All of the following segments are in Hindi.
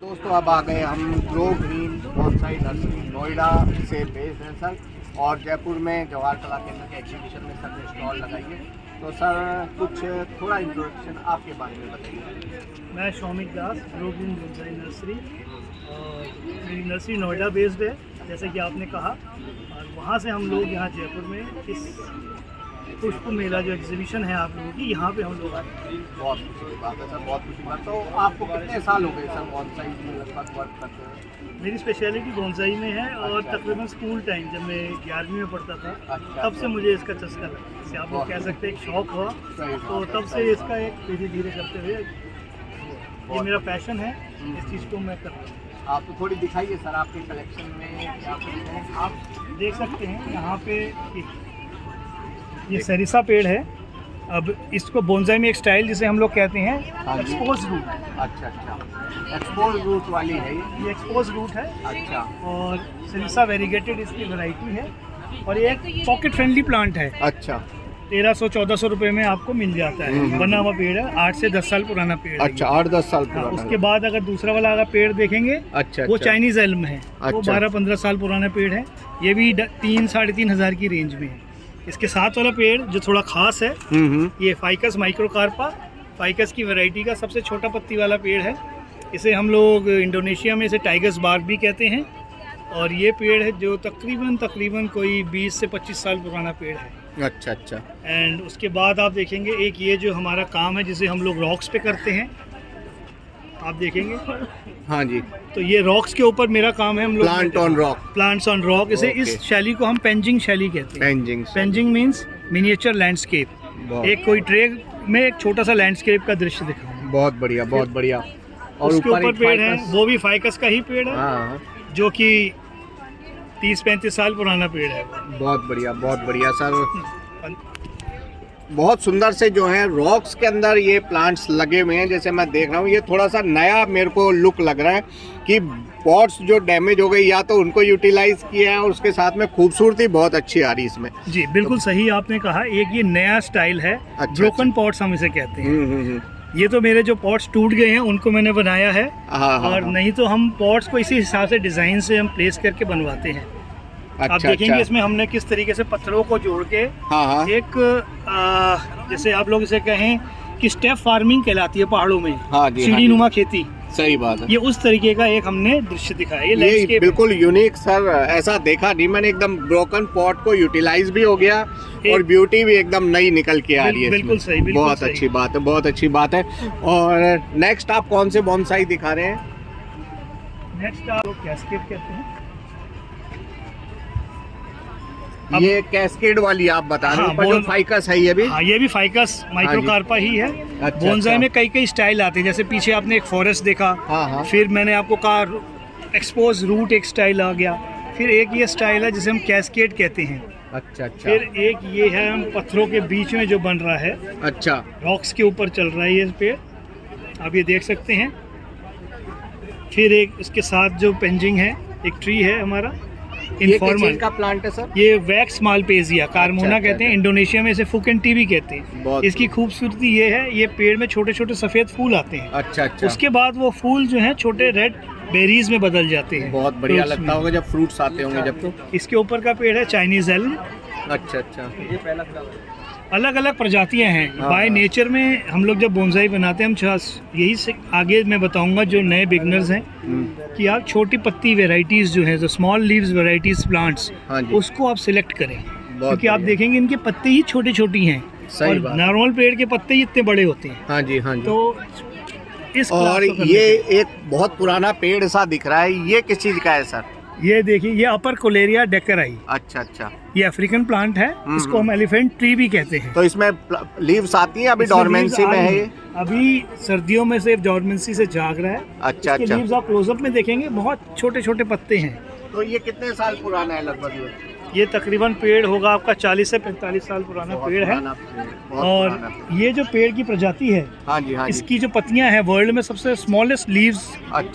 दोस्तों अब आ गए हम grow green bonsai nursery Noida से बेस्ड है सर, और जयपुर में जवाहर कला केंद्र के एग्जीबिशन में सर ने स्टॉल लगाई है। तो सर कुछ थोड़ा इंट्रोडक्शन आपके बारे में बताइए। मैं शौमिक दास, ग्रो ग्रीन बॉन्साई नर्सरी, और मेरी नर्सरी नोएडा बेस्ड है जैसे कि आपने कहा, और वहाँ से हम लोग यहाँ जयपुर में इस पुष्प मेला जो एग्जीबिशन है आप लोगों की, यहाँ पे हम लोग आए हैं। बहुत खुशी की बात है सर, बहुत खुशी की बात। तो आपको कितने साल हो गए सर बॉन्साई में लगभग वर्क करते हुए? मेरी स्पेशलिटी बॉन्साई में है, और तकरीबन स्कूल टाइम जब मैं 11वीं में पढ़ता था तब से मुझे इसका चस्का लगा, जैसे आप लोग कह सकते हैं एक शौक हुआ, तो तब से इसका एक धीरे धीरे करते हुए ये मेरा पैशन है, इस चीज़ को मैं करता हूँ। आप तो थोड़ी दिखाइए सर आपके कलेक्शन में क्या कुछ है। आप देख सकते हैं यहाँ पे ये सरिसा पेड़ है। अब इसको बोनसाई में एक स्टाइल जिसे हम लोग कहते हैं एक्सपोज रूट। अच्छा, एक्सपोज रूट वाली है ये एक्सपोज रूट है। अच्छा, और सरिसा वेरीगेटेड इसकी वैरायटी है, और ये एक पॉकेट फ्रेंडली प्लांट है। अच्छा, 1300-1400 रुपये में आपको मिल जाता है। बना हुआ पेड़ है, 8 से 10 साल पुराना पेड़ है। अच्छा, 8-10 साल पुराना। उसके बाद अगर दूसरा वाला अगर पेड़ देखेंगे, अच्छा, वो चाइनीज एल्म है। वो 12-15 साल पुराना पेड़ है। ये भी 3-3.5 हज़ार की रेंज में है। इसके साथ वाला पेड़ जो थोड़ा खास है, ये फाइकस माइक्रोकार्पा, फाइकस की वैरायटी का सबसे छोटा पत्ती वाला पेड़ है। इसे हम लोग इंडोनेशिया में इसे टाइगर्स बार्क भी कहते हैं। और ये पेड़ है जो तकरीबन कोई 20 से 25 साल पुराना पेड़ है। अच्छा। एंड उसके बाद आप देखेंगे एक ये जो हमारा काम है जिसे हम लोग रॉक्स पे करते हैं, आप देखेंगे। हाँ जी, तो ये रॉक्स के ऊपर मेरा काम है। हम लोग प्लांट्स ऑन रॉक, इसे इस शैली को हम पेंजिंग शैली कहते हैं। पेंजिंग मीन्स मिनिएचर लैंडस्केप। एक कोई ट्रे में एक छोटा सा लैंडस्केप का दृश्य दिखाऊंगा। बहुत बढ़िया, बहुत बढ़िया। और उसके ऊपर पेड़ है, वो भी फाइकस का ही पेड़ है। हाँ। जो कि 30-35 साल पुराना पेड़ है। बहुत बढ़िया सर। बहुत सुंदर से जो है रॉक्स के अंदर ये प्लांट्स लगे हुए हैं, जैसे मैं देख रहा हूँ। ये थोड़ा सा नया मेरे को लुक लग रहा है कि पॉट्स जो डैमेज हो गई या तो उनको यूटिलाइज किया है, और उसके साथ में खूबसूरती बहुत अच्छी आ रही है इसमें। जी बिल्कुल सही आपने कहा। एक ये नया स्टाइल है, ब्रोकन पॉट्स हम इसे कहते हैं। ये तो मेरे जो पॉट्स टूट गए हैं उनको मैंने बनाया है। और नहीं तो हम पॉट्स को इसी हिसाब से डिज़ाइन से हम प्लेस करके बनवाते हैं। आप देखेंगे इसमें हमने किस तरीके से पत्थरों को जोड़ के एक जैसे आप लोग इसे कहें कि स्टेप फार्मिंग कहलाती है पहाड़ों में, सीढ़ी नुमा खेती। सही बात है। ये उस तरीके का एक हमने दृश्य दिखाया। ये बिल्कुल यूनिक सर, ऐसा देखा नहीं मैंने। एकदम ब्रोकन पॉट को यूटिलाइज भी हो गया और ब्यूटी भी एकदम नई निकल के आ रही है। बिल्कुल सही, बहुत अच्छी बात है, बहुत अच्छी बात है। और नेक्स्ट आप कौन से बॉन्साई दिखा रहे हैं? नेक्स्ट आप कैस्केड कहते हैं। ये कैस्केड वाली आप बता रहे हैं, जो फाइकस है ये भी? हाँ, ये भी फाइकस माइक्रोकार्पा ही है। बोनसाई में कई स्टाइल आते हैं, जैसे पीछे आपने एक फॉरेस्ट देखा। फिर मैंने आपको कहा एक्सपोज रूट एक स्टाइल आ गया। फिर एक ये स्टाइल है जिसे हम कैस्केड कहते हैं। अच्छा। फिर एक ये है हम पत्थरों के बीच में जो बन रहा है। अच्छा, रॉक्स के ऊपर चल रहा है ये पेड़, आप ये देख सकते हैं। फिर एक इसके साथ जो पेंजिंग है, एक ट्री है हमारा इनफॉर्मल का प्लांट है सर। ये वैक्स मालपेजिया कार्मोना कहते हैं। इंडोनेशिया में इसे फुकेन टी भी कहते हैं। इसकी खूबसूरती ये है, ये पेड़ में छोटे छोटे सफेद फूल आते हैं। अच्छा। उसके बाद वो फूल जो हैं छोटे रेड बेरीज में बदल जाते हैं। बहुत बढ़िया लगता होगा जब फ्रूट्स आते होंगे जब। तो इसके ऊपर का पेड़ है चाइनीज एल्म। अच्छा। ये पहला अलग अलग प्रजातियां हैं। बाय नेचर में हम लोग जब बोनसाई बनाते हैं, हम यही से आगे मैं बताऊंगा जो नए बिगनर्स हैं कि आप छोटी पत्ती वेराइटीज़ जो हैं, जो स्मॉल लीव्स वेराइटीज़ प्लांट्स, उसको आप सिलेक्ट करें, क्योंकि आप देखेंगे इनके पत्ते ही छोटी छोटी हैं। और नॉर्मल पेड़ के पत्ते ही इतने बड़े होते हैं। हाँ जी। तो इस और ये एक बहुत पुराना पेड़ सा दिख रहा है, ये किस चीज़ का है सर? ये देखिए, ये अपर कोलेरिया डेकराई। अच्छा। ये अफ्रीकन प्लांट है, इसको हम एलिफेंट ट्री भी कहते हैं। तो इसमें लीव्स आती हैं? अभी डॉर्मेंसी में है ये? अभी सर्दियों में से डॉर्मेंसी से जाग रहा है। अच्छा। लीव्स आप क्लोजअप में देखेंगे, बहुत छोटे छोटे पत्ते हैं। तो ये कितने साल पुराना है लगभग? ये तकरीबन पेड़ होगा आपका 40 से 45 साल पुराना पेड़ है। और ये जो पेड़ की प्रजाति है, इसकी जो पत्तियां हैं वर्ल्ड में सबसे स्मॉलेस्ट लीव्स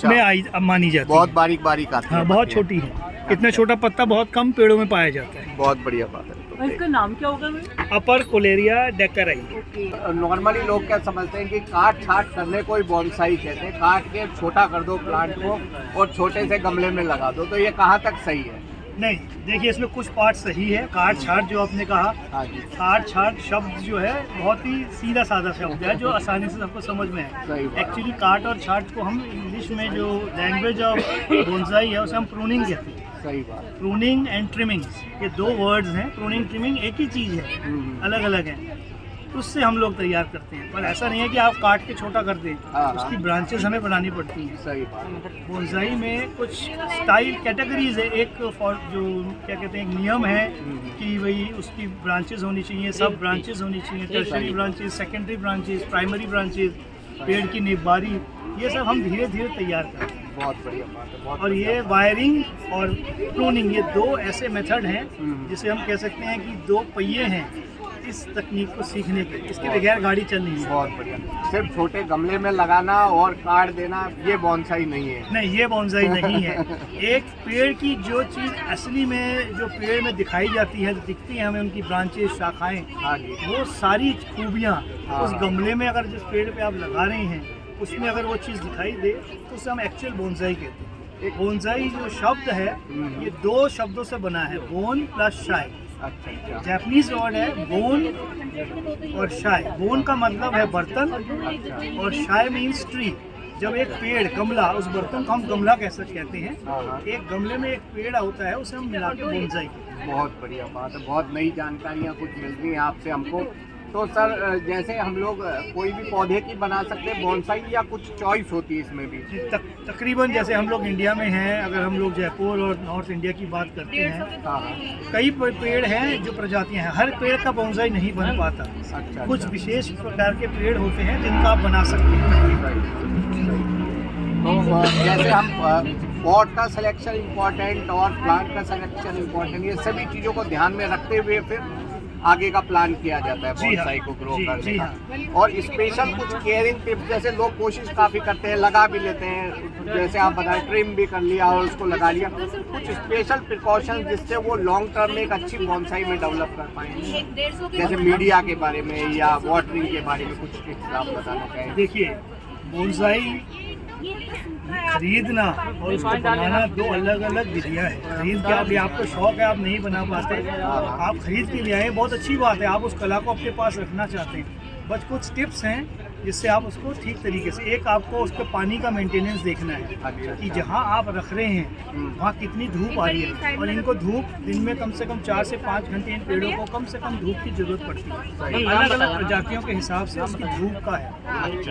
में मानी जाती है। बहुत बारीक आती है। हाँ, बहुत छोटी है। इतना छोटा पत्ता बहुत कम पेड़ों में पाया जाता है। बहुत बढ़िया बात है। और इसका नाम क्या होगा भाई? अपर कोलेरिया डेकराई। नॉर्मली लोग क्या समझते हैं कि काट छाट करने को ही बॉन्साई कहते हैं, काट के छोटा कर दो प्लांट को और छोटे से गमले में लगा दो, तो ये कहाँ तक सही है? नहीं, देखिए इसमें कुछ पार्ट सही है। काट छाट जो आपने कहा, हाँ जी, काट छाट शब्द जो है बहुत ही सीधा साधा शब्द है जो आसानी से सबको समझ में है। सही बात। एक्चुअली काट और छाट को हम इंग्लिश में जो लैंग्वेज ऑफ बोनसाई है उसे हम प्रूनिंग कहते हैं। सही बात। प्रूनिंग एंड ट्रिमिंग, ये दो वर्ड्स हैं। प्रूनिंग ट्रिमिंग एक ही चीज़ है, अलग अलग है। उससे हम लोग तैयार करते हैं, पर ऐसा नहीं है कि आप काट के छोटा कर दें। उसकी ब्रांचेस हमें बनानी पड़ती हैं। सही बात। बोनसाई में कुछ स्टाइल कैटेगरीज है। एक फॉर जो क्या कहते हैं, एक नियम है कि भाई उसकी ब्रांचेस होनी चाहिए, सब ब्रांचेस होनी चाहिए, tertiary branches, secondary branches, primary branches, पेड़ की निबारी, ये सब हम धीरे धीरे तैयार करते हैं। बहुत बढ़िया बात है। बहुत और ये वायरिंग और प्रूनिंग, ये दो ऐसे मेथड हैं जिसे हम कह सकते हैं कि दो पहिए हैं इस तकनीक को सीखने के। इसके बगैर गाड़ी चल नहीं है। बहुत बढ़िया। सिर्फ छोटे गमले में लगाना और काट देना ये बॉन्साई नहीं है। नहीं, ये बोनसाई नहीं है। एक पेड़ की जो चीज़ असली में जो पेड़ में दिखाई जाती है, दिखती है हमें उनकी ब्रांचेस, शाखाएं, हाँ जी। वो सारी खूबियाँ हाँ। उस गमले में अगर जिस पेड़ पे आप लगा रहे हैं उसमें अगर वो चीज़ दिखाई दे तो उसे हम एक्चुअल बोनसाई कहते हैं। एक बोनसाई जो शब्द है ये दो शब्दों से बना है, बोन प्लस शाई। अच्छा अच्छा। जापानीज वर्ड है बोन और शाय। बोन का मतलब है बर्तन और शाय मीन्स ट्री। जब एक पेड़, गमला, उस बर्तन को हम गमला कैसे कहते हैं, एक गमले में एक पेड़ होता है उसे हम मिला के बोनसाई कहते हैं। बहुत बढ़िया बात है। बहुत नई जानकारियाँ कुछ मिल रही हैं आपसे हमको। तो सर जैसे हम लोग कोई भी पौधे की बना सकते हैं बोनसाई या कुछ चॉइस होती है इसमें भी? तकरीबन जैसे हम लोग इंडिया में हैं, अगर हम लोग जयपुर और नॉर्थ इंडिया की बात करते हैं, कई पेड़ हैं जो प्रजातियां हैं। हर पेड़ का बोनसाई नहीं बन पाता। अच्छा। कुछ विशेष प्रकार के पेड़ होते हैं जिनका आप बना सकते हैं। तो जैसे हम पॉट का सिलेक्शन इम्पोर्टेंट और प्लांट का सिलेक्शन इम्पोर्टेंट, ये सभी चीज़ों को ध्यान में रखते हुए फिर आगे का प्लान किया जाता है बोनसाई को ग्रो करने का। और स्पेशल कुछ केयरिंग टिप्स, जैसे लोग कोशिश काफ़ी करते हैं, लगा भी लेते हैं, जैसे आप बताएं ट्रिम भी कर लिया और उसको लगा लिया, कुछ स्पेशल प्रिकॉशन जिससे वो लॉन्ग टर्म में एक अच्छी बोनसाई में डेवलप कर पाएंगे, जैसे मीडिया के बारे में या वाटरिंग के बारे में कुछ टिप्स आप बताना चाहें? देखिए, बोनसाई खरीदना और उसको बनाना दो अलग अलग विधियाँ हैं। खरीद के आप, ये आपको शौक है, आप नहीं बना पाते, आप खरीद के लिए आए, बहुत अच्छी बात है, आप उस कला को अपने पास रखना चाहते हैं। बस कुछ टिप्स हैं जिससे आप उसको ठीक तरीके से, एक आपको उसके पानी का मेंटेनेंस देखना है कि जहाँ आप रख रहे हैं वहाँ कितनी धूप आ रही है, और इनको धूप दिन में कम से कम 4 से 5 घंटे इन पेड़ों को कम से कम धूप की जरूरत पड़ती है। अलग अलग प्रजातियों के हिसाब से उसकी धूप का है,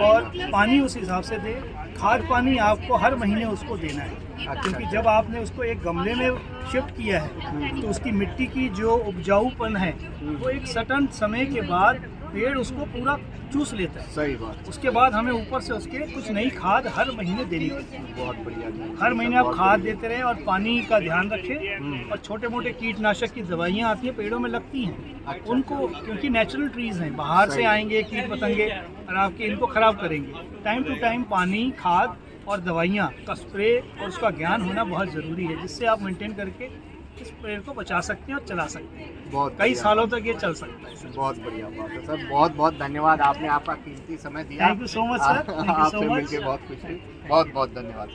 और पानी उस हिसाब से दे। खाद पानी आपको हर महीने उसको देना है, क्योंकि जब आपने उसको एक गमले में शिफ्ट किया है तो उसकी मिट्टी की जो उपजाऊपन है वो एक सर्टेन समय के बाद पेड़ उसको पूरा चूस लेता है। सही बात। उसके बाद हमें ऊपर से उसके कुछ नई खाद हर महीने देनी पड़ती है। बहुत बढ़िया। हर महीने आप खाद देते रहें और पानी का ध्यान रखें। और छोटे मोटे कीटनाशक की दवाइयाँ आती हैं, पेड़ों में लगती हैं, उनको, क्योंकि नेचुरल ट्रीज हैं, बाहर से आएंगे कीट पतंगे और आपके इनको खराब करेंगे। टाइम टू टाइम पानी, खाद और दवाइयाँ का स्प्रे और उसका ज्ञान होना बहुत ज़रूरी है, जिससे आप मेंटेन करके इस पेड़ को बचा सकते हैं और चला सकते हैं। बहुत कई सालों तक ये चल सकता है। बहुत बढ़िया बात है सर। बहुत बहुत धन्यवाद, आपने आपका कीमती समय दिया। Thank you so much sir. आपसे मिलकर बहुत खुशी। बहुत बहुत धन्यवाद।